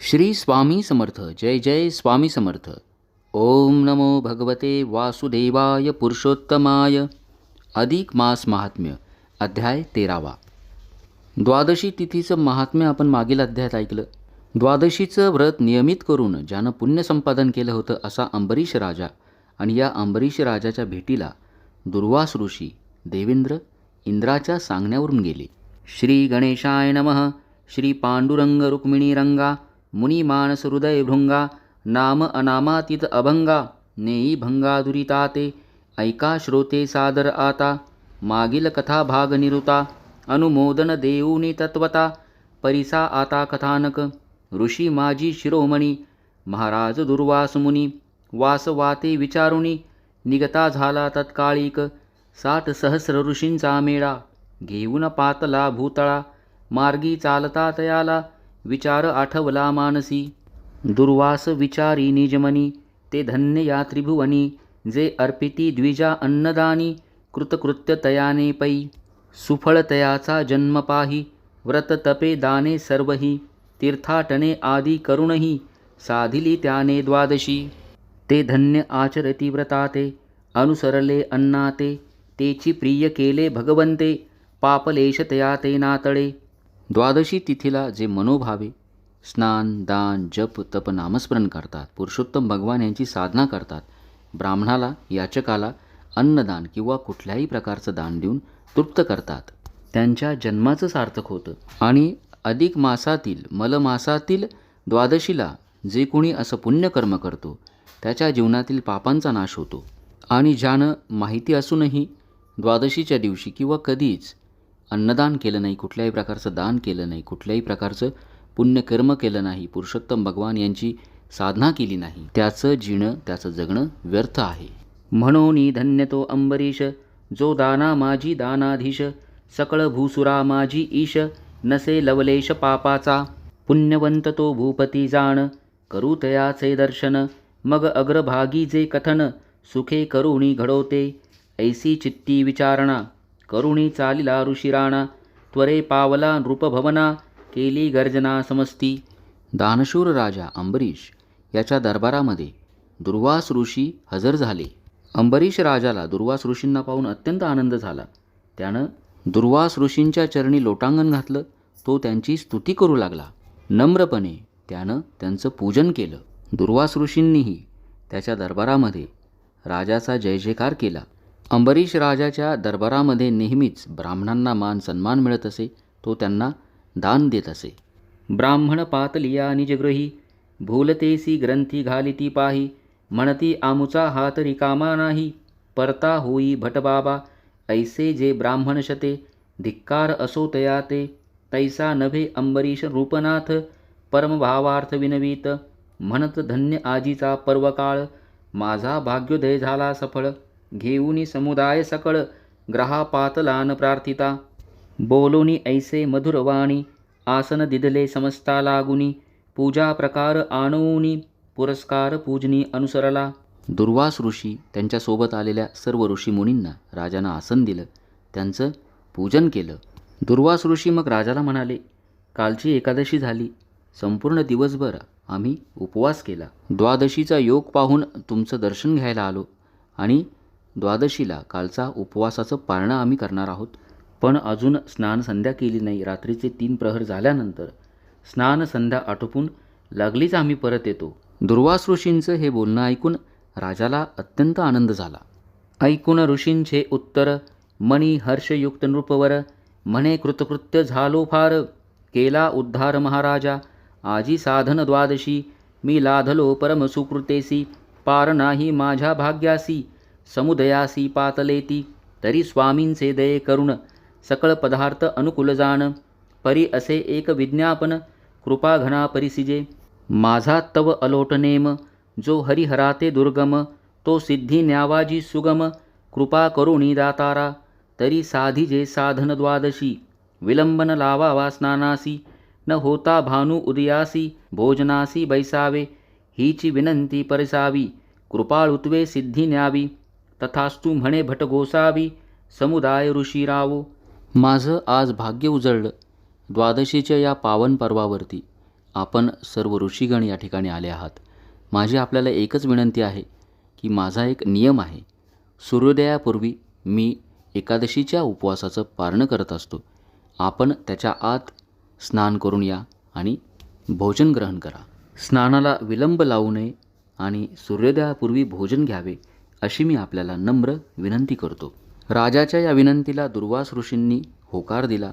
श्री स्वामी समर्थ. जय जय स्वामी समर्थ. ओम नमो भगवते वासुदेवाय पुरुषोत्तमाय. अधिक मास महात्म्य अध्याय 13वा. द्वादशी तिथीचं महात्म्य आपण मागील अध्यायात ऐकलं. द्वादशीचं व्रत नियमित करून ज्यानं पुण्य संपादन केलं होतं असा अंबरीश राजा आणि या अंबरीश राजाच्या भेटीला दुर्वास ऋषी देवेंद्र इंद्राच्या सांगण्यावरून गेले. श्री गणेशाय नमः. श्री पांडुरंग रुक्मिणी रंगा मुनी मानस हृदय भृंगा नाम अनामातीत अभंगा नेई भंगा दुरिताते ऐका श्रोते सादर आता मागील कथा भाग निरुता अनुमोदन देऊनी तत्वता परिसा आता कथानक ऋषी माजी शिरोमणी महाराज दुर्वास मुनी वास वाते विचारुनी निगता झाला तत्काळिक 60 सहस्र ऋषींचा मेळा घेऊन पातला भूतळा मार्गी चालता तयाला विचार आठवला मानसी दुर्वास विचारी निजमनी ते धन्य या त्रिभुवनी जे अर्पिती द्विजा अन्नदानी कृतकृत्य तयाने पै सुफळ तयाचा जन्म पाही व्रत तपे दाने सर्वही तीर्थाटने आदी करूनही साधिली त्याने द्वादशी ते धन्य आचरती व्रताते अनुसरले अन्नाते तेची प्रिय केले भगवंते पापलेश तया ते नातळे. द्वादशी तिथीला जे मनोभावे स्नान दान जप तप नामस्मरण करतात, पुरुषोत्तम भगवान यांची साधना करतात, ब्राह्मणाला याचकाला अन्नदान किंवा कुठल्याही प्रकारचं दान देऊन तृप्त करतात, त्यांच्या जन्माचं सार्थक होतं. आणि अधिक मासातील मलमासातील द्वादशीला जे कोणी असं पुण्यकर्म करतो त्याच्या जीवनातील पापांचा नाश होतो. आणि ज्यानं माहिती असूनही द्वादशीच्या दिवशी किंवा कधीच अन्नदान केलं नाही, कुठल्याही प्रकारचं दान केलं नाही, कुठल्याही प्रकारचं पुण्यकर्म केलं नाही, पुरुषोत्तम भगवान यांची साधना केली नाही, त्याचं जीणं त्याचं जगणं व्यर्थ आहे. म्हणून धन्य तो अंबरीश जो दाना माझी दानाधीश सकळ भूसुरा माझी ईश नसे लवलेश पापाचा पुण्यवंत तो भूपती जाण करू तयाचे दर्शन मग अग्रभागी जे कथन सुखे करुणी घडवते ऐसी चित्ती विचारणा करुणी चालिला ऋषिराणा त्वरे पावला नृपभवना केली गर्जना समस्ती. दानशूर राजा अंबरीश याच्या दरबारामध्ये दुर्वास ऋषी हजर झाले. अंबरीश राजाला दुर्वास ऋषींना पाहून अत्यंत आनंद झाला. त्यानं दुर्वास ऋषींच्या चरणी लोटांगण घातलं. तो त्यांची स्तुती करू लागला. नम्रपणे त्यानं त्यांचं पूजन केलं. दुर्वास ऋषींनीही त्याच्या दरबारामध्ये राजाचा जय जयकार केला. अंबरीश राजाच्या दरबारामध्ये नेहमीच ब्राह्मणांना मान सन्मान मिळत असे. तो त्यांना दान देत असे. ब्राह्मण पातलिया निजगृही भूलतेसी ग्रंथी घालिती पाही म्हणती आमुचा हात रिकामा नाही परता होई भटबाबा ऐसे जे ब्राह्मण शते धिक्कार असो तया ते तैसा नभे अंबरीश रूपनाथ परमभावार्थ विनवीत म्हणत धन्य आजीचा पर्वकाळ माझा भाग्योदय झाला सफळ घेऊनी समुदाय सकळ ग्रहा पातलान प्रार्थिता बोलोनी ऐसे मधुरवाणी आसन दिदले समस्ता लागुनी पूजा प्रकार आणूनी पुरस्कार पूजनी अनुसरला. दुर्वास ऋषी त्यांच्यासोबत आलेल्या सर्व ऋषीमुनींना राजानं आसन दिलं, त्यांचं पूजन केलं. दुर्वास ऋषी मग राजाला म्हणाले, कालची एकादशी झाली, संपूर्ण दिवसभर आम्ही उपवास केला. द्वादशीचा योग पाहून तुमचं दर्शन घ्यायला आलो आणि द्वादशीला कालचा उपवासाचं पारणं आम्ही करणार आहोत. पण अजून स्नान संध्या केली नाही. रात्रीचे 3 प्रहर झाल्यानंतर स्नान संध्या आटोपून लागलीच आम्ही परत येतो. दुर्वास ऋषींचं हे बोलणं ऐकून राजाला अत्यंत आनंद झाला. ऐकून ऋषींचे उत्तर मनी हर्षयुक्त नृपवर म्हणे कृतकृत्य झालो फार केला उद्धार महाराजा आजी साधन द्वादशी मी लाधलो परम सुकृतेसी पार नाही माझ्या भाग्यासी समुदयासी पातलेती तरी स्वामींचे दये करुण सकळ पदार्थ अनुकूल जाण परी असे एक विज्ञापन कृपा घना परिसिजे माझा तव अलोट नेम जो हरिहराते दुर्गम तो सिद्धी न्यावाजी सुगम कृपा करुणी दातारा तरी साधिजे साधन द्वादशी विलंबन लावावा स्नानासी न होता भानु उदयासी भोजनासी बैसावे हीची विनंती परिसावी कृपाळुत्वे सिद्धी न्यावी तथास्तु म्हणे भट गोसावी समुदाय ऋषी रावो. माझं आज भाग्य उजळलं. द्वादशीच्या या पावन पर्वावरती आपण सर्व ऋषीगण या ठिकाणी आले आहात. माझी आपल्याला एकच विनंती आहे की माझा एक नियम आहे. सूर्योदयापूर्वी मी एकादशीच्या उपवासाचं पारण करत असतो. आपण त्याच्या आत स्नान करून या आणि भोजन ग्रहण करा. स्नानाला विलंब लावू नये आणि सूर्योदयापूर्वी भोजन घ्यावे अशी मी आपल्याला नम्र विनंती करतो. राजाच्या या विनंतीला दुर्वास ऋषींनी होकार दिला.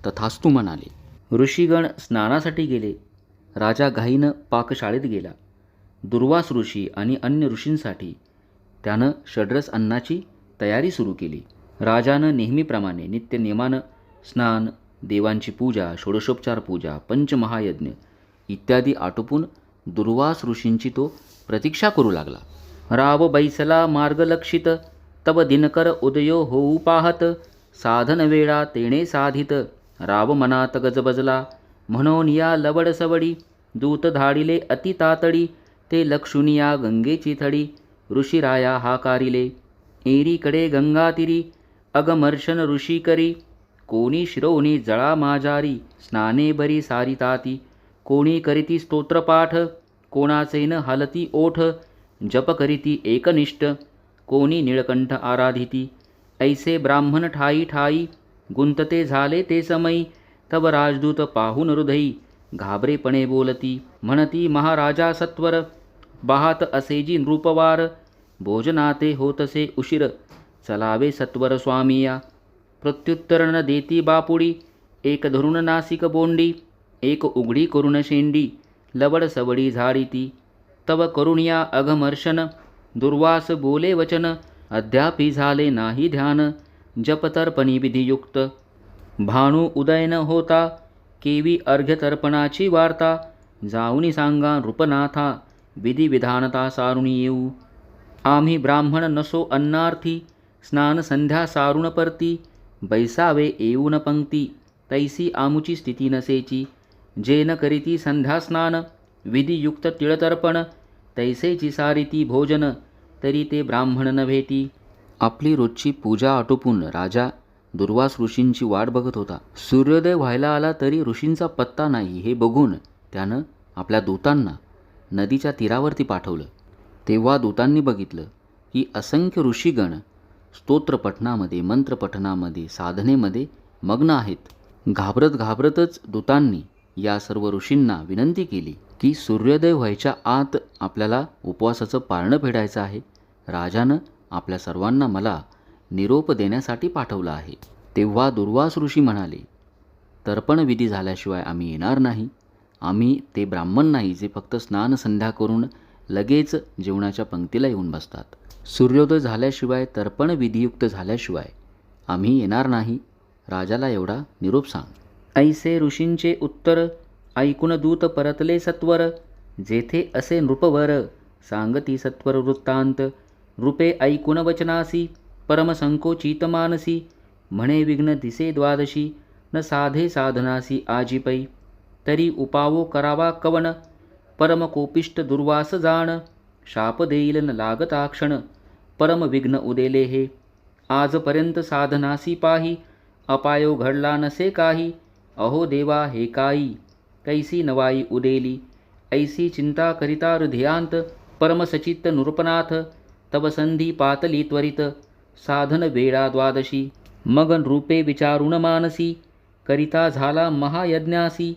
तथास्तु म्हणाले. ऋषीगण स्नानासाठी गेले. राजा घाईनं पाकशाळेत गेला. दुर्वास ऋषी आणि अन्य ऋषींसाठी त्यानं षड्रस अन्नाची तयारी सुरू केली. राजानं नेहमीप्रमाणे नित्यनियमानं स्नान, देवांची पूजा, षोडशोपचार पूजा, पंचमहायज्ञ इत्यादी आटोपून दुर्वास ऋषींची तो प्रतीक्षा करू लागला. राव बैसला मार्गलक्षित, तब दिनकर उदयो होऊ पाहत, साधन वेळा तेणे साधित, राव मनात गजबजला, म्हणून या लवड सवडी, दूत धाडिले अति तातडी, ते लक्षुनिया गंगेची थडी, ऋषीराया हाकारिले, एरीकडे गंगातीरी, अगमर्शन ऋषी करी, कोणी शिरोनी जळा माजारी, स्नाने बरी सारिताती, कोणी करीती स्तोत्रपाठ, कोणाचे न हलती ओठ, जप करीती एकनिष्ठ, कोणी निळकंठ आराधिती, ऐसे ब्राह्मण ठाई ठाई, गुंतते झाले ते समयी, तब राजदूत पाहून हृदयी, घाबरेपणे बोलती, म्हणती महाराजा सत्वर, पाहात असेजी नृपवार, भोजनाते होतसे उशीर, चलावे सत्वर स्वामिया, प्रत्युत्तर न देती बापुडी, एक धरून नासिक बोंडी, एक उघडी करून शेंडी, लवड सवडी झाडीती, तव करुणिया अघमर्शन, दुर्वास बोले वचन, अद्यापि झाले नाही ध्यान, जपतर्पणी विधियुक्त, भानू उदय न होता, केवी अर्घ्यतर्पणाची वार्ता, जाऊनी सांगा नृपनाथा, विधिविधानता सारुणी येऊ, आम्ही ब्राह्मण नसो अन्नार्थी, स्नान संध्या सारुण परती, बैसावे येऊन पंक्ती, तैसी आमुची स्थिती नसेची, जे न करीती संध्या स्नान, विधियुक्त तिळतर्पण, तैसेची सारिती भोजन, तरी ते ब्राह्मण न भेटी. आपली रोजची पूजा आटोपून राजा दुर्वास ऋषींची वाट बघत होता. सूर्योदय व्हायला आला तरी ऋषींचा पत्ता नाही हे बघून त्यानं आपल्या दूतांना नदीच्या तीरावरती पाठवलं. तेव्हा दूतांनी बघितलं की असंख्य ऋषीगण स्तोत्रपठणामध्ये, मंत्रपठणामध्ये, साधनेमध्ये मग्न आहेत. घाबरतच दूतांनी या सर्व ऋषींना विनंती केली की सूर्योदय व्हायच्या आत आपल्याला उपवासाचं पारणं फेडायचं आहे. राजानं आपल्या सर्वांना मला निरोप देण्यासाठी पाठवलं आहे. तेव्हा दुर्वास ऋषी म्हणाले, तर्पण विधी झाल्याशिवाय आम्ही येणार नाही. आम्ही ते ब्राह्मण नाही जे फक्त स्नान संध्या करून लगेच जेवणाच्या पंक्तीला येऊन बसतात. सूर्योदय झाल्याशिवाय, तर्पण विधियुक्त झाल्याशिवाय आम्ही येणार नाही. राजाला एवढा निरोप सांग. ऐसे ऋषींचे उत्तर ऐकून दूत परतले सत्वर, जेथे असे नृपवर सांगती सत्वर वृत्तांत, नृपे ऐकून वचनासी, परमसंकोचित मानसी, म्हणे विघ्न दिसे द्वादशी, न साधे साधनासी आजीपै, तरी उपावो करावा कवन, परम कोपिष्ट दुर्वास जाण, शाप देईल न लागता क्षण, परम विघ्न उदेले हे, आजपर्यंत साधनासी पाही, अपायो घडला नसे काही, अहो देवा हे काही, कैसी नवाई उदेली, ऐसी चिंता करिता हृदयांत, परमसचित्त नृपनाथ, तव संधी पातली त्वरित, साधन वेळा द्वादशी, मग नृपे विचारुण मानसी, करिता झाला महायज्ञासी,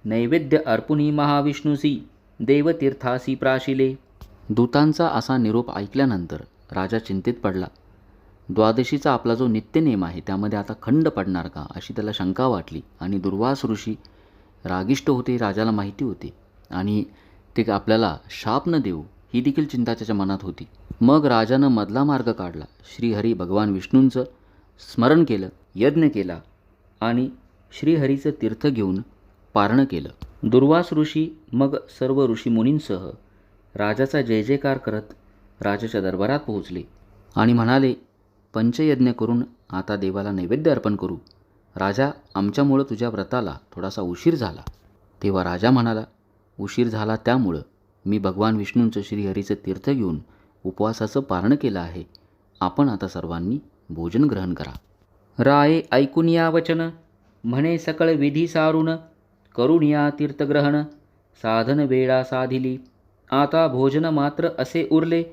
नैवेद्य अर्पुनी महाविष्णुसी, देवतीर्थासी प्राशिले. दूतांचा असा निरोप ऐकल्यानंतर राजा चिंतेत पडला. द्वादशीचा आपला जो नित्यनेम आहे त्यामध्ये आता खंड पडणार का अशी त्याला शंका वाटली. आणि दुर्वास ऋषी रागिष्ट होते, राजाला माहिती होते, आणि ते आपल्याला शाप न देऊ ही देखील चिंता त्याच्या मनात होती. मग राजानं मधला मार्ग काढला. श्रीहरी भगवान विष्णूंचं स्मरण केलं, यज्ञ केला आणि श्रीहरीचं तीर्थ घेऊन पारणं केलं. दुर्वास ऋषी मग सर्व ऋषीमुनींसह राजाचा जय जयकार करत राजाच्या दरबारात पोहोचले आणि म्हणाले, पंचयज्ञ करून आता देवाला नैवेद्य अर्पण करू. राजा, आमच्यामुळं तुझ्या व्रताला थोडासा उशीर झाला. तेव्हा राजा म्हणाला, उशीर झाला त्यामुळं मी भगवान विष्णूंचं श्रीहरीचं तीर्थ घेऊन उपवासाचं पारणं केलं आहे. आपण आता सर्वांनी भोजन ग्रहण करा. राये ऐकून या वचन, म्हणे सकळ विधी सारून, करून या तीर्थग्रहण, साधन वेळा साधिली. आता भोजन मात्र असे उरले.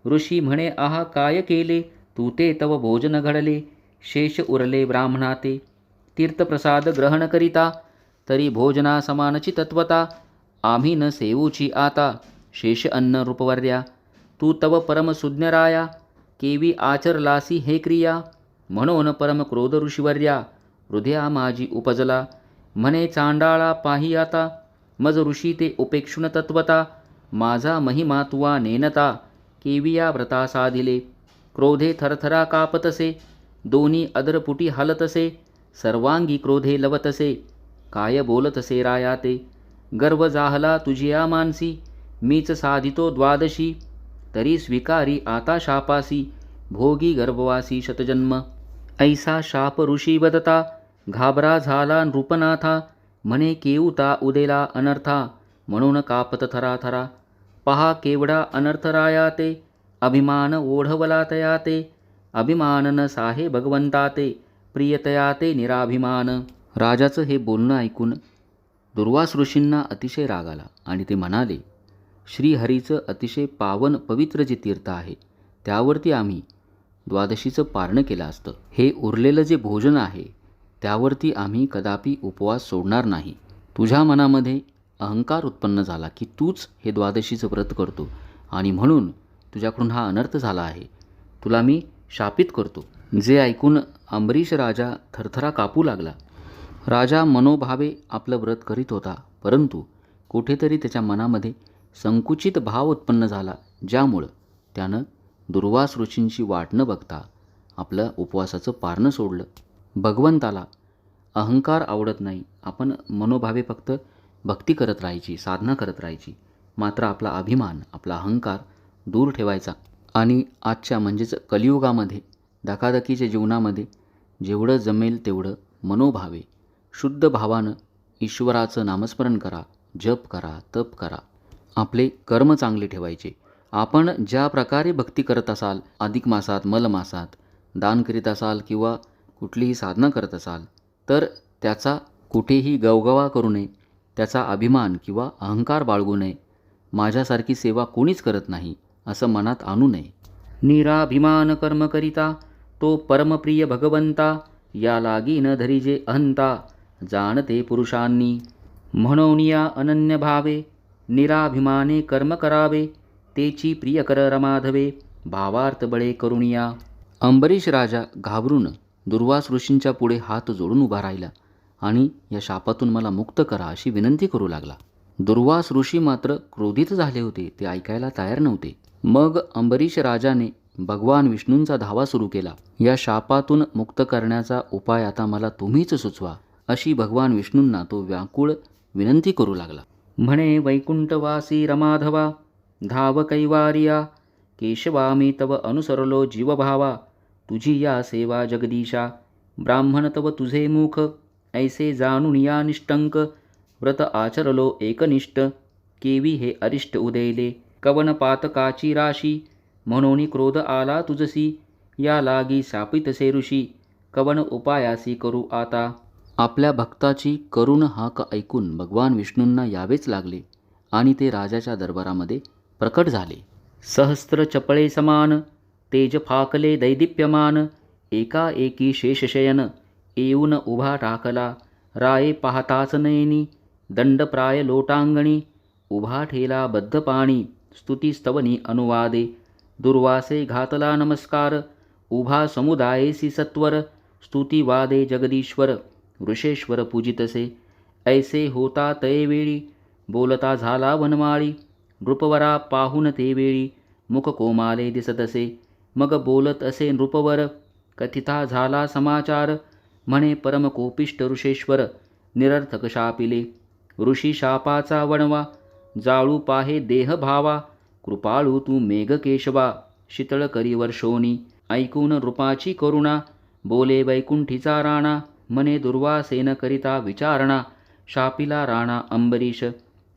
ऋषी म्हणे आहा काय केले, तू ते तव भोजन घडले. शेष उरले ब्राह्मणाते, तीर्थप्रसाद ग्रहण करिता. तरी भोजना समानची तत्वता, आम्ही न सेवूची आता. शेष अन्न रूपवर्या, तू तव परम सुज्ञराया. केवी आचरलासी हे क्रिया, म्हणून परम क्रोध ऋषीवर्या. हृदया माझी उपजला, म्हणे चांडाळा पाही आता. मज ऋषी ते उपेक्षुन तत्वता, माझा महिमा तुवा नेनता. केविया व्रता साधिले, क्रोधे थरथरा कापतसे. दोन्ही अदरपुटी हलतसे, सर्वांगी क्रोधे लवतसे. काय बोलतसे राया ते, गर्व जाहला तुझिया मानसी. मीच साधितो द्वादशी, तरी स्वीकारी आता शापासी. भोगी गर्भवासी शतजन्म, ऐसा शाप ऋषी वदता. घाबरा झाला नृपनाथा, म्हणे केऊता उदेला अनर्था. म्हणून कापत थराथरा, पहा केवढा अनर्थ राया ते. अभिमान ओढवला तया ते, अभिमान न साहे भगवंता ते. प्रियतया ते निराभिमान. राजाचं हे बोलणं ऐकून दुर्वास ऋषींना अतिशय राग आला आणि ते म्हणाले, श्रीहरीचं अतिशय पावन पवित्र जे तीर्थ आहे त्यावरती आम्ही द्वादशीचं पारणं केलं असतं. हे उरलेलं जे भोजन आहे त्यावरती आम्ही कदापि उपवास सोडणार नाही. तुझ्या मनामध्ये अहंकार उत्पन्न झाला की तूच हे द्वादशीचं व्रत करतो आणि म्हणून तुझ्याकडून हा अनर्थ झाला आहे. तुला मी शापित करतो. जे ऐकून अंबरीश राजा थरथरा कापू लागला. राजा मनोभावे आपलं व्रत करीत होता, परंतु कुठेतरी त्याच्या मनामध्ये संकुचित भाव उत्पन्न झाला, ज्यामुळं त्यानं दुर्वास ऋषींची वाट न बघता आपलं उपवासाचं पारणं सोडलं. भगवंताला अहंकार आवडत नाही. आपण मनोभावे फक्त भक्ती करत राहायची, साधना करत राहायची, मात्र आपला अभिमान, आपला अहंकार दूर ठेवायचा. आणि आजच्या म्हणजेच कलियुगामध्ये धकाधकीच्या जीवनामध्ये जेवढं जमेल तेवढं मनोभावे शुद्ध भावानं ईश्वराचं नामस्मरण करा, जप करा, तप करा. आपले कर्म चांगले ठेवायचे. आपण ज्या प्रकारे भक्ती करत असाल, अधिक मासात, मलमासात, दान करीत असाल किंवा कुठलीही साधना करत असाल, तर त्याचा कुठेही गवगवा करू नये, त्याचा अभिमान किंवा अहंकार बाळगू नये. माझ्यासारखी सेवा कोणीच करत नाही असं मनात आणू नये. निराभिमान कर्म करिता, तो परमप्रिय भगवंता. या लागी न धरिजे अहंता, जाणते पुरुषांनी. म्हणून या अनन्य भावे, निराभिमाने कर्म करावे. तेची प्रियकर रमाधवे, भावार्थ बळे करुणिया. अंबरीश राजा घाबरून दुर्वास ऋषींच्या पुढे हात जोडून उभा राहिला आणि या शापातून मला मुक्त करा अशी विनंती करू लागला. दुर्वास ऋषी मात्र क्रोधित झाले होते, ते ऐकायला तयार नव्हते. मग अंबरीश राजाने भगवान विष्णूंचा धावा सुरू केला. या शापातून मुक्त करण्याचा उपाय आता मला तुम्हीच सुचवा अशी भगवान विष्णूंना तो व्याकुळ विनंती करू लागला. म्हणे वैकुंठवासी रमाधवा, धाव कैवारिया. केशवा मी तव अनुसरलो जीवभावा. तुझी या सेवा जगदीशा, ब्राह्मण तव तुझे मुख. ऐसे जाणून या निष्टंक, व्रत आचरलो एकनिष्ठ. केवी हे अरिष्ट उदेले, कवन पातकाची राशी. म्हणून क्रोध आला तुझसी, या लागी शापितसे ऋषी. कवन उपायासी करू आता. आपल्या भक्ताची करुण हाक ऐकून भगवान विष्णूंना यावेच लागले आणि ते राजाच्या दरबारामध्ये प्रकट झाले. सहस्त्र चपळे समान, तेज फाकले दैदिप्यमान. एकाएकी शेषशयन, येऊन उभा टाकला. राये पाहताच नयनी, दंडप्राय लोटांगणी. उभा ठेला बद्ध पाणी, स्तुतीस्तवनी अनुवादे. दुर्वासे घातला नमस्कार, उभा समुदायेसी सत्वर. स्तुतिवादे जगदीश्वर, ऋषेश्वर पूजितसे. ऐसे होता तयवेळी, बोलता झाला वनमाळी. नृपवरा पाहून ते वेळी, मुख कोमाले दिसतसे. मग बोलत असे नृपवर, कथिता झाला समाचार. म्हणे परम कोपिष्ट ऋषेश्वर, निरर्थक शापिले. ऋषी शापाचा वणवा, जाळू पाहे देह भावा. कृपाळू तू मेघकेशवा, शीतळ करी वर्षोनी. ऐकून नृपाची करुणा, बोले वैकुंठीचा राणा. म्हणे दुर्वासेन करिता विचारणा, शापिला राणा अंबरीश.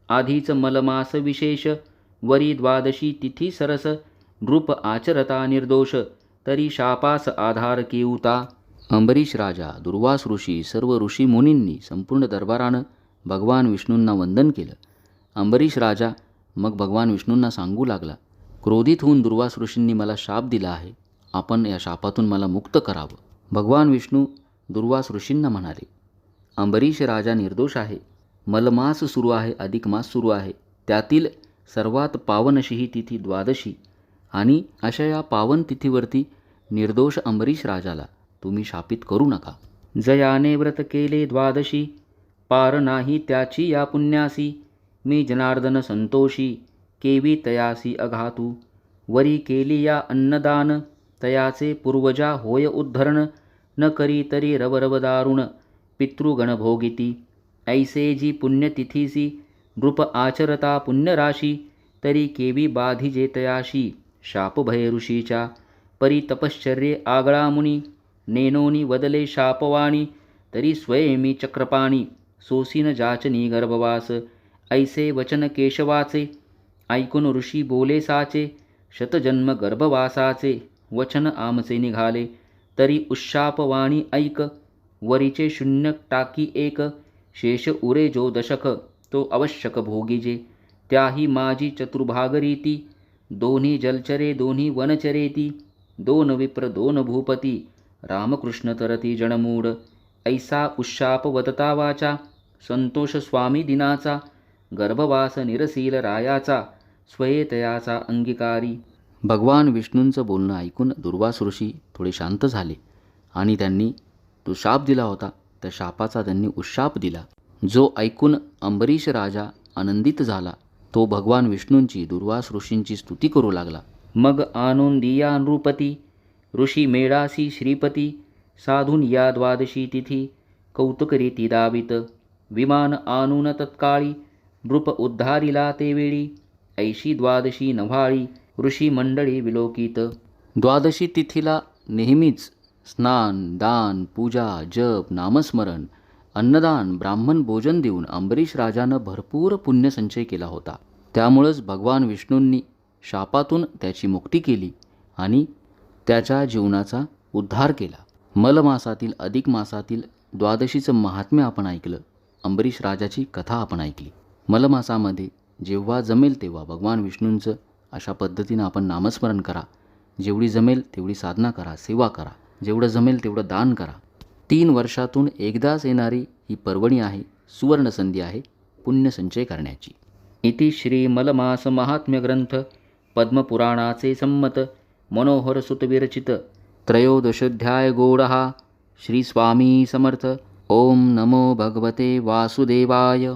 आधीच मलमास विशेष, वरी द्वादशी तिथी सरस. नृप आचरता निर्दोष, तरी शापास आधार केऊता. अंबरीश राजा, दुर्वास ऋषी, सर्व ऋषी मुनींनी संपूर्ण दरबारानं भगवान विष्णूंना वंदन केलं अंबरीश राजा मग भगवान विष्णूंना सांगू लागला, क्रोधित होऊन दुर्वास ऋषींनी मला शाप दिला आहे, आपण या शापातून मला मुक्त करावं. भगवान विष्णू दुर्वास ऋषींना म्हणाले, अंबरीश राजा निर्दोष आहे. मलमास सुरू आहे, अधिक मास सुरू आहे. त्यातील सर्वात पावन अशी ही तिथी द्वादशी आणि अशा या पावन तिथीवरती निर्दोष अंबरीश राजाला तुम्ही शापित करू नका. जयाने व्रत केले द्वादशी, पार नाही त्याची या पुण्यासी. मी जनार्दन संतोषी, केवी तयासी अघातू. वरी केली या अन्नदान, तयाचे पूर्वजा होय उद्धरण. न करी तरी रवरव दारुण, पितृगण भोगिती. ऐसे जी पुण्यतिथीसी, नृप आचरता पुण्यराशी. तरी केवी बाधिजे तयाशी, शाप भय ऋषीच्या. परी तपश्चर्ये आगळा मुनी, नेनोनी वदले शापवाणी. तरी स्वयमी चक्रपाणी, सोसीन जाचनी गर्भवास. ऐसे वचन केशवाचे, ऐकून ऋषी बोले साचे. शतजन्म गर्भवासाचे, वचन आमचे निघाले. तरी उशापवाणी ऐक, वरीचे शून्य टाकी एक. शेष उरे जो दशक, तो आवश्यक भोगीजे. त्याही माझी चतुर्भागरीती, दोन्ही जलचरे दोन्ही वनचरेती. दोन विप्र दोन भूपती, रामकृष्ण तरती जनमूढ. ऐसा उशाप वदता वाचा, संतोष स्वामी दिनाचा. गर्भवास निरसील रायाचा, स्वयेतयाचा अंगीकारी. भगवान विष्णूंचं बोलणं ऐकून दुर्वास ऋषी थोडे शांत झाले आणि त्यांनी तो शाप दिला होता त्या शापाचा त्यांनी उशाप दिला. जो ऐकून अंबरीश राजा आनंदित झाला, तो भगवान विष्णूंची दुर्वास ऋषींची स्तुती करू लागला. मग आणून दिया नृपती, ऋषी मेळासी श्रीपती. साधून या द्वादशी तिथी, कौतुक रीती दावित. विमान आणून तत्काळी, नृप उद्धारिला ते वेळी. ऐशी द्वादशी नव्हाळी, ऋषी मंडळी विलोकित. द्वादशी तिथीला नेहमीच स्नान, दान, पूजा, जप, नामस्मरण, अन्नदान, ब्राह्मण भोजन देऊन अंबरीश राजानं भरपूर पुण्यसंचय केला होता. त्यामुळंच भगवान विष्णूंनी शापातून त्याची मुक्ती केली आणि त्याच्या जीवनाचा उद्धार केला. मलमासातील अधिक मासातील द्वादशीचं महात्म्य आपण ऐकलं. अंबरीश राजाची कथा आपण ऐकली. मलमासामध्ये जेव्हा जमेल तेव्हा भगवान विष्णूंचं अशा पद्धतीनं आपण नामस्मरण करा. जेवढी जमेल तेवढी साधना करा, सेवा करा. जेवढं जमेल तेवढं दान करा. 3 वर्षातून एकदाच येणारी ही पर्वणी आहे, सुवर्णसंधी आहे पुण्यसंचय करण्याची. इति श्री मलमास महात्म्य ग्रंथ पद्मपुराणाचे संमत मनोहर सुत विरचित 13 गौडः. श्री स्वामी समर्थ. ओम नमो भगवते वासुदेवाय.